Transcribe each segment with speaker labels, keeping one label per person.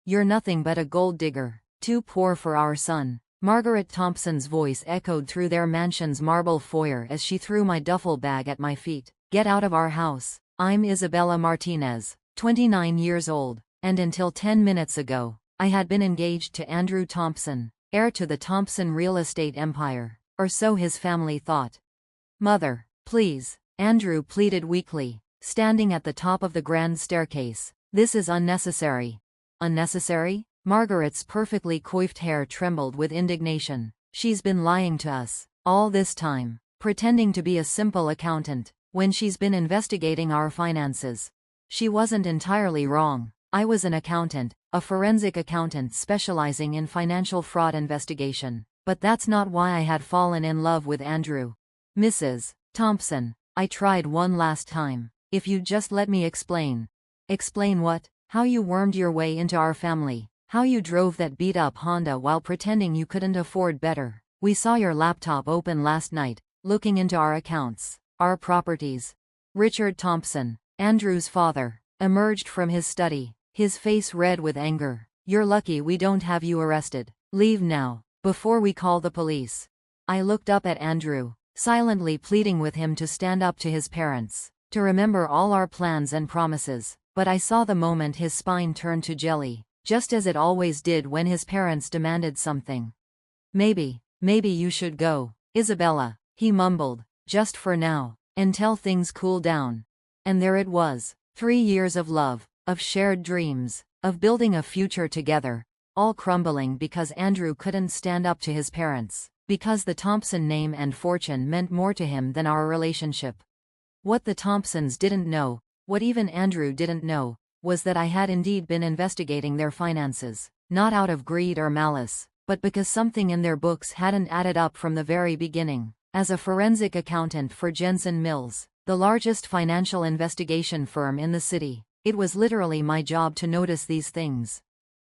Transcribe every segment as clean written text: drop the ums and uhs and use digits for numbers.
Speaker 1: You're nothing but a gold digger, too poor for our son. Margaret Thompson's voice echoed through their mansion's marble foyer as she threw my duffel bag at my feet. Get out of our house. I'm Isabella Martinez, 29 years old, and until 10 minutes ago, I had been engaged to Andrew Thompson, heir to the Thompson real estate empire, or so his family thought. Mother, please, Andrew pleaded weakly, standing at the top of the grand staircase. This is unnecessary. Unnecessary? Margaret's perfectly coiffed hair trembled with indignation. She's been lying to us all this time, pretending to be a simple accountant, when she's been investigating our finances. She wasn't entirely wrong. I was an accountant, a forensic accountant specializing in financial fraud investigation. But that's not why I had fallen in love with Andrew. Mrs. Thompson, I tried one last time. If you'd just let me explain. Explain what? How you wormed your way into our family. How you drove that beat-up Honda while pretending you couldn't afford better. We saw your laptop open last night, looking into our accounts, our properties. Richard Thompson, Andrew's father, emerged from his study, his face red with anger. You're lucky we don't have you arrested. Leave now, before we call the police. I looked up at Andrew, silently pleading with him to stand up to his parents, to remember all our plans and promises, but I saw the moment his spine turned to jelly. Just as it always did when his parents demanded something. Maybe you should go, Isabella, he mumbled, just for now, until things cool down. And there it was, 3 years of love, of shared dreams, of building a future together, all crumbling because Andrew couldn't stand up to his parents, because the Thompson name and fortune meant more to him than our relationship. What the Thompsons didn't know, what even Andrew didn't know, was that I had indeed been investigating their finances, not out of greed or malice, but because something in their books hadn't added up from the very beginning. As a forensic accountant for Jensen Mills, the largest financial investigation firm in the city, it was literally my job to notice these things.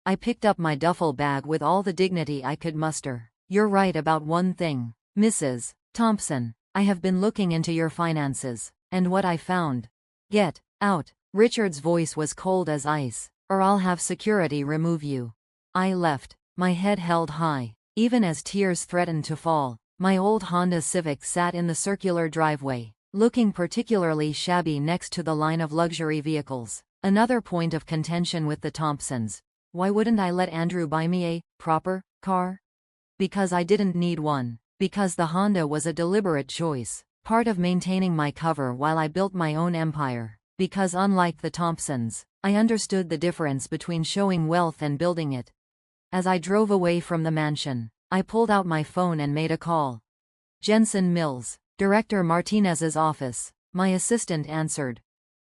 Speaker 1: I picked up my duffel bag with all the dignity I could muster. You're right about one thing, Mrs. Thompson. I have been looking into your finances, and what I found. Get out. Richard's voice was cold as ice, or I'll have security remove you. I left, my head held high, even as tears threatened to fall. My old Honda Civic sat in the circular driveway, looking particularly shabby next to the line of luxury vehicles. Another point of contention with the Thompsons. Why wouldn't I let Andrew buy me a proper car? Because I didn't need one. Because the Honda was a deliberate choice, part of maintaining my cover while I built my own empire. Because unlike the Thompsons, I understood the difference between showing wealth and building it. As I drove away from the mansion, I pulled out my phone and made a call. Jensen Mills, Director Martinez's office. My assistant answered.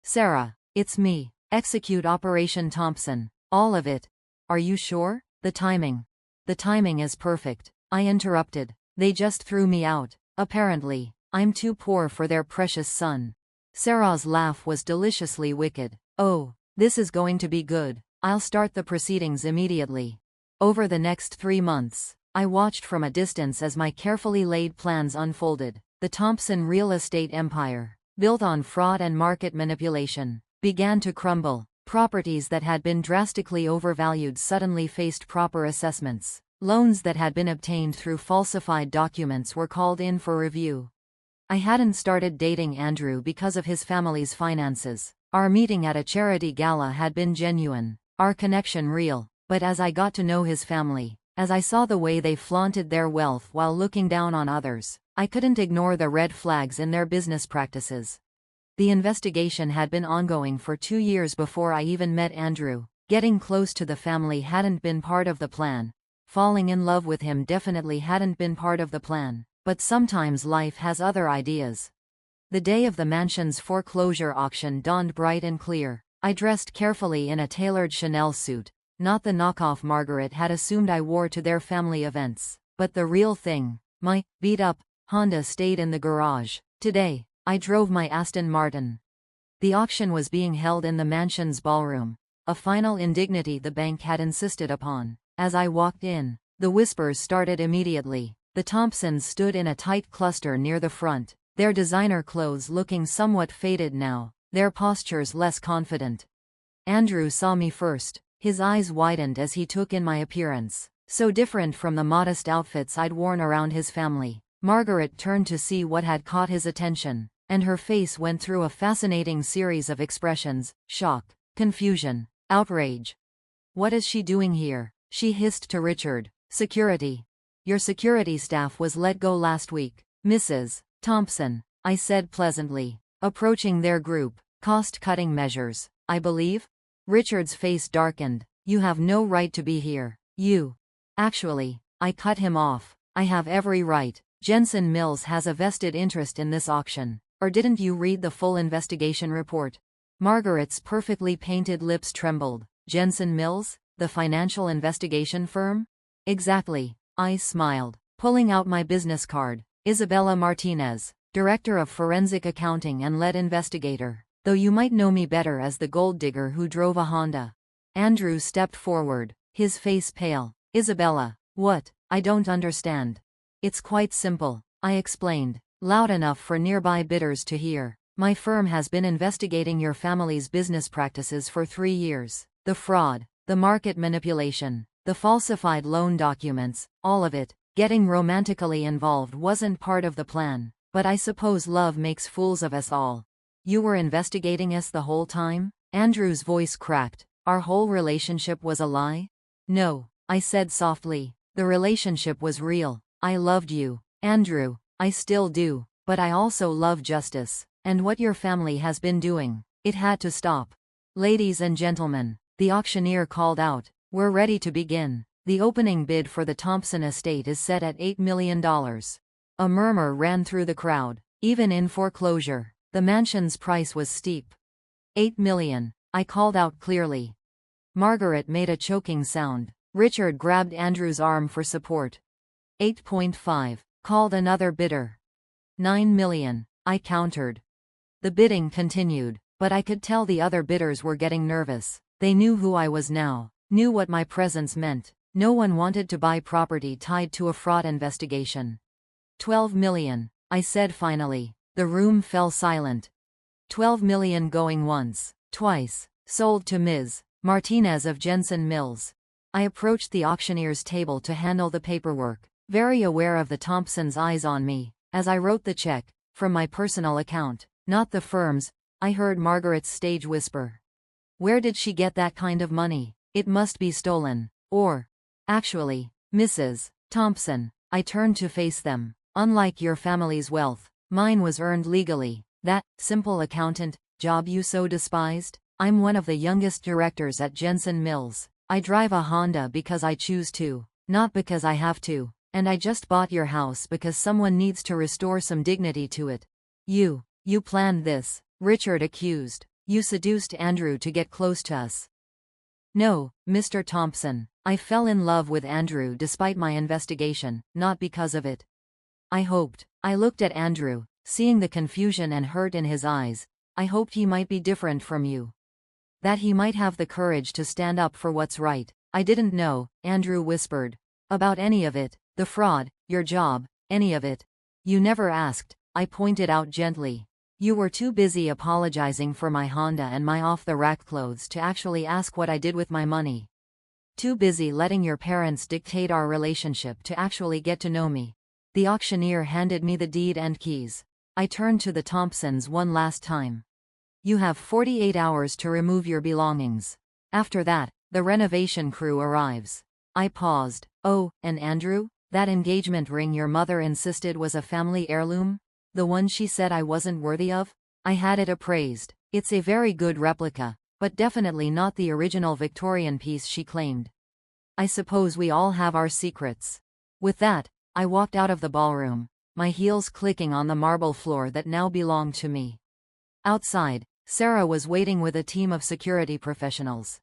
Speaker 1: Sarah, it's me. Execute Operation Thompson. All of it. Are you sure? The timing is perfect. I interrupted. They just threw me out. Apparently, I'm too poor for their precious son. Sarah's laugh was deliciously wicked. Oh, this is going to be good. I'll start the proceedings immediately. Over the next 3 months, I watched from a distance as my carefully laid plans unfolded. The Thompson real estate empire, built on fraud and market manipulation, began to crumble. Properties that had been drastically overvalued suddenly faced proper assessments. Loans that had been obtained through falsified documents were called in for review. I hadn't started dating Andrew because of his family's finances. Our meeting at a charity gala had been genuine, our connection real, but as I got to know his family, as I saw the way they flaunted their wealth while looking down on others, I couldn't ignore the red flags in their business practices. The investigation had been ongoing for 2 years before I even met Andrew. Getting close to the family hadn't been part of the plan. Falling in love with him definitely hadn't been part of the plan. But sometimes life has other ideas. The day of the mansion's foreclosure auction dawned bright and clear. I dressed carefully in a tailored Chanel suit, not the knockoff Margaret had assumed I wore to their family events, but the real thing. My beat-up Honda stayed in the garage. Today, I drove my Aston Martin. The auction was being held in the mansion's ballroom, a final indignity the bank had insisted upon. As I walked in, the whispers started immediately. The Thompsons stood in a tight cluster near the front, their designer clothes looking somewhat faded now, their postures less confident. Andrew saw me first, His eyes widened as he took in my appearance, so different from the modest outfits I'd worn around his family. Margaret turned to see what had caught his attention, and her face went through a fascinating series of expressions: shock, confusion, outrage. "What is she doing here?" she hissed to Richard. "Security. Your security staff was let go last week, Mrs. Thompson," I said pleasantly, approaching their group. "Cost-cutting measures, I believe?" Richard's face darkened. "You have no right to be here. You." "Actually," I cut him off, "I have every right. Jensen Mills has a vested interest in this auction. Or didn't you read the full investigation report?" Margaret's perfectly painted lips trembled. "Jensen Mills? The financial investigation firm?" "Exactly," I smiled, pulling out my business card. "Isabella Martinez, Director of Forensic Accounting and lead investigator, though you might know me better as the gold digger who drove a Honda." Andrew stepped forward, his face pale. "Isabella, what? I don't understand." "It's quite simple," I explained, loud enough for nearby bidders to hear. "My firm has been investigating your family's business practices for 3 years. The fraud, the market manipulation, the falsified loan documents, all of it. Getting romantically involved wasn't part of the plan, but I suppose love makes fools of us all." "You were investigating us the whole time?" Andrew's voice cracked. "Our whole relationship was a lie?" "No," I said softly. "The relationship was real. I loved you, Andrew. I still do, but I also love justice. And what your family has been doing, it had to stop." "Ladies and gentlemen," the auctioneer called out, "we're ready to begin. The opening bid for the Thompson estate is set at $8 million. A murmur ran through the crowd. Even in foreclosure, the mansion's price was steep. $8 million, I called out clearly. Margaret made a choking sound. Richard grabbed Andrew's arm for support. 8.5, called another bidder. 9 million, I countered. The bidding continued, but I could tell the other bidders were getting nervous. They knew who I was now, knew what my presence meant. No one wanted to buy property tied to a fraud investigation. 12 million, I said finally. The room fell silent. 12 million going once, twice, sold to Ms. Martinez of Jensen Mills. I approached the auctioneer's table to handle the paperwork, very aware of the Thompsons' eyes on me, as I wrote the check, from my personal account, not the firm's. I heard Margaret's stage whisper. "Where did she get that kind of money? It must be stolen. Or, actually, Mrs. Thompson," I turned to face them. "Unlike your family's wealth, mine was earned legally. That simple accountant job you so despised? I'm one of the youngest directors at Jensen Mills. I drive a Honda because I choose to, not because I have to. And I just bought your house because someone needs to restore some dignity to it." You planned this," Richard accused. "You seduced Andrew to get close to us." "No, Mr. Thompson. I fell in love with Andrew despite my investigation, not because of it." I hoped. I looked at Andrew, seeing the confusion and hurt in his eyes. I hoped he might be different from you. That he might have the courage to stand up for what's right. "I didn't know," Andrew whispered. "About any of it. The fraud, your job, any of it. You never asked," I pointed out gently. "You were too busy apologizing for my Honda and my off-the-rack clothes to actually ask what I did with my money. Too busy letting your parents dictate our relationship to actually get to know me." The auctioneer handed me the deed and keys. I turned to the Thompsons one last time. "You have 48 hours to remove your belongings. After that, the renovation crew arrives." I paused. "Oh, and Andrew? That engagement ring your mother insisted was a family heirloom? The one she said I wasn't worthy of? I had it appraised. It's a very good replica, but definitely not the original Victorian piece she claimed. I suppose we all have our secrets." With that, I walked out of the ballroom, my heels clicking on the marble floor that now belonged to me. Outside, Sarah was waiting with a team of security professionals.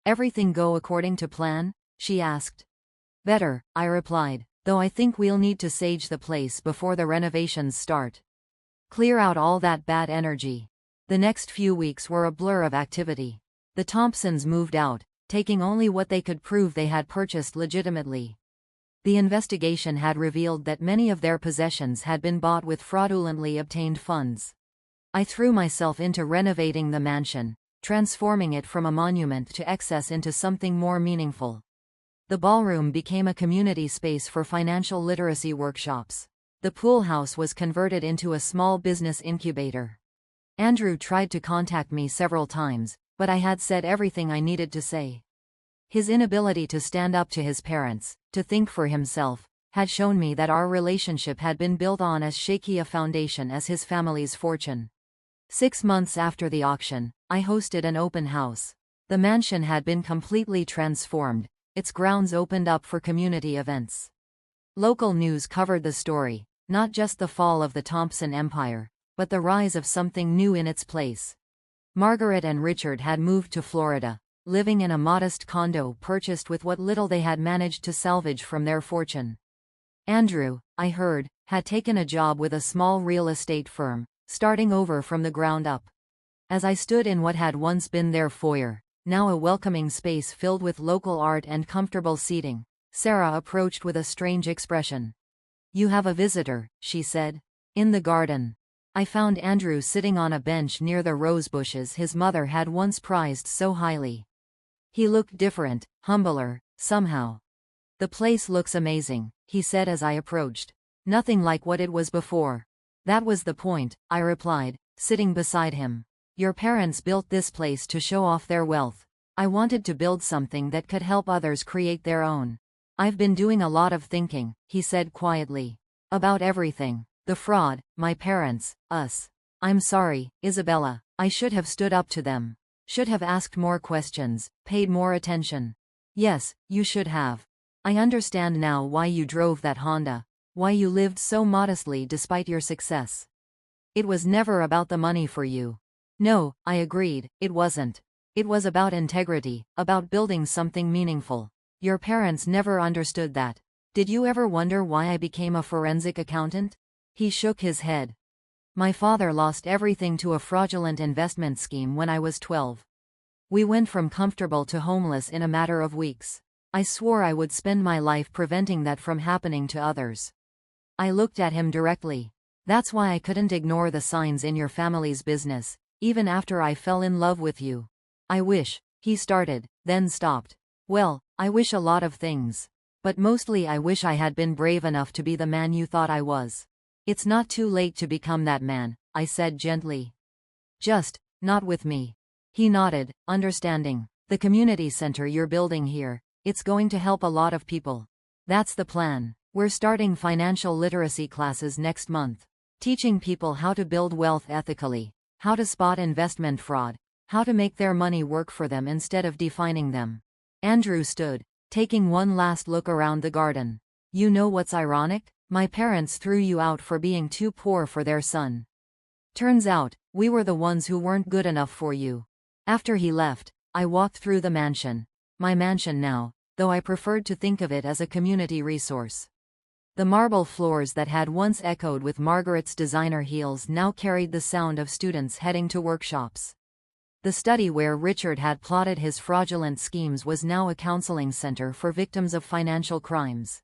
Speaker 1: "Everything go according to plan?" she asked. "Better," I replied, "though I think we'll need to sage the place before the renovations start. Clear out all that bad energy." The next few weeks were a blur of activity. The Thompsons moved out, taking only what they could prove they had purchased legitimately. The investigation had revealed that many of their possessions had been bought with fraudulently obtained funds. I threw myself into renovating the mansion, transforming it from a monument to excess into something more meaningful. The ballroom became a community space for financial literacy workshops. The pool house was converted into a small business incubator. Andrew tried to contact me several times, but I had said everything I needed to say. His inability to stand up to his parents, to think for himself, had shown me that our relationship had been built on as shaky a foundation as his family's fortune. 6 months after the auction, I hosted an open house. The mansion had been completely transformed, its grounds opened up for community events. Local news covered the story, not just the fall of the Thompson Empire, but the rise of something new in its place. Margaret and Richard had moved to Florida, living in a modest condo purchased with what little they had managed to salvage from their fortune. Andrew, I heard, had taken a job with a small real estate firm, starting over from the ground up. As I stood in what had once been their foyer, now a welcoming space filled with local art and comfortable seating, Sarah approached with a strange expression. "You have a visitor," she said. "In the garden." I found Andrew sitting on a bench near the rose bushes his mother had once prized so highly. He looked different, humbler, somehow. "The place looks amazing," he said as I approached. "Nothing like what it was before." "That was the point," I replied, sitting beside him. "Your parents built this place to show off their wealth. I wanted to build something that could help others create their own. I've been doing a lot of thinking," he said quietly. "About everything. The fraud, my parents, us. I'm sorry, Isabella, I should have stood up to them. Should have asked more questions, paid more attention. Yes, you should have. I understand now why you drove that Honda, why you lived so modestly despite your success. It was never about the money for you." "No," I agreed, "it wasn't. It was about integrity, about building something meaningful. Your parents never understood that. Did you ever wonder why I became a forensic accountant?" He shook his head. "My father lost everything to a fraudulent investment scheme when I was 12. We went from comfortable to homeless in a matter of weeks. I swore I would spend my life preventing that from happening to others." I looked at him directly. "That's why I couldn't ignore the signs in your family's business, even after I fell in love with you. I wish," he started, then stopped. "Well, I wish a lot of things. But mostly I wish I had been brave enough to be the man you thought I was." "It's not too late to become that man," I said gently. "Just, not with me." He nodded, understanding. "The community center you're building here, it's going to help a lot of people." "That's the plan. We're starting financial literacy classes next month. Teaching people how to build wealth ethically, how to spot investment fraud, how to make their money work for them instead of defining them." Andrew stood, taking one last look around the garden. "You know what's ironic? My parents threw you out for being too poor for their son. Turns out, we were the ones who weren't good enough for you." After he left, I walked through the mansion. My mansion now, though I preferred to think of it as a community resource. The marble floors that had once echoed with Margaret's designer heels now carried the sound of students heading to workshops. The study where Richard had plotted his fraudulent schemes was now a counseling center for victims of financial crimes.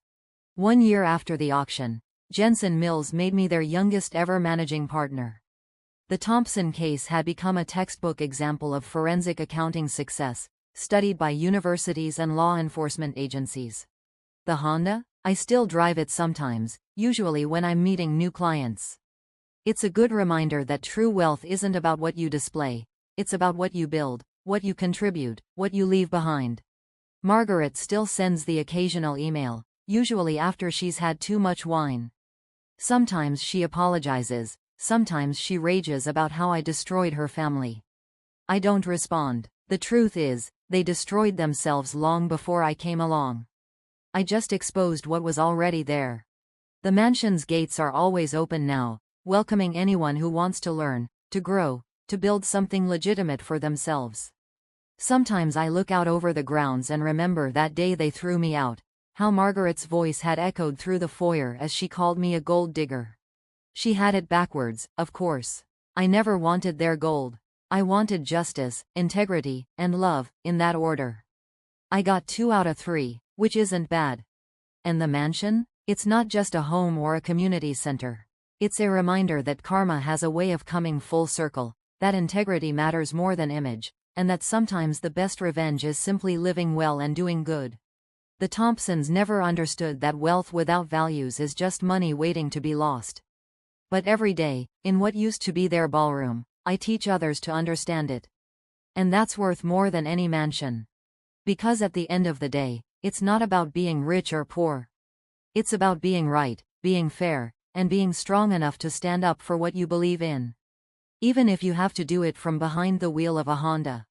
Speaker 1: 1 year after the auction, Jensen Mills made me their youngest ever managing partner. The Thompson case had become a textbook example of forensic accounting success, studied by universities and law enforcement agencies. The Honda? I still drive it sometimes, usually when I'm meeting new clients. It's a good reminder that true wealth isn't about what you display, it's about what you build, what you contribute, what you leave behind. Margaret still sends the occasional email, usually after she's had too much wine. Sometimes she apologizes, sometimes she rages about how I destroyed her family. I don't respond. The truth is, they destroyed themselves long before I came along. I just exposed what was already there. The mansion's gates are always open now, welcoming anyone who wants to learn, to grow, to build something legitimate for themselves. Sometimes I look out over the grounds and remember that day they threw me out, how Margaret's voice had echoed through the foyer as she called me a gold digger. She had it backwards, of course. I never wanted their gold. I wanted justice, integrity, and love, in that order. I got 2 out of 3, which isn't bad. And the mansion? It's not just a home or a community center. It's a reminder that karma has a way of coming full circle, that integrity matters more than image, and that sometimes the best revenge is simply living well and doing good. The Thompsons never understood that wealth without values is just money waiting to be lost. But every day, in what used to be their ballroom, I teach others to understand it. And that's worth more than any mansion. Because at the end of the day, it's not about being rich or poor. It's about being right, being fair, and being strong enough to stand up for what you believe in. Even if you have to do it from behind the wheel of a Honda.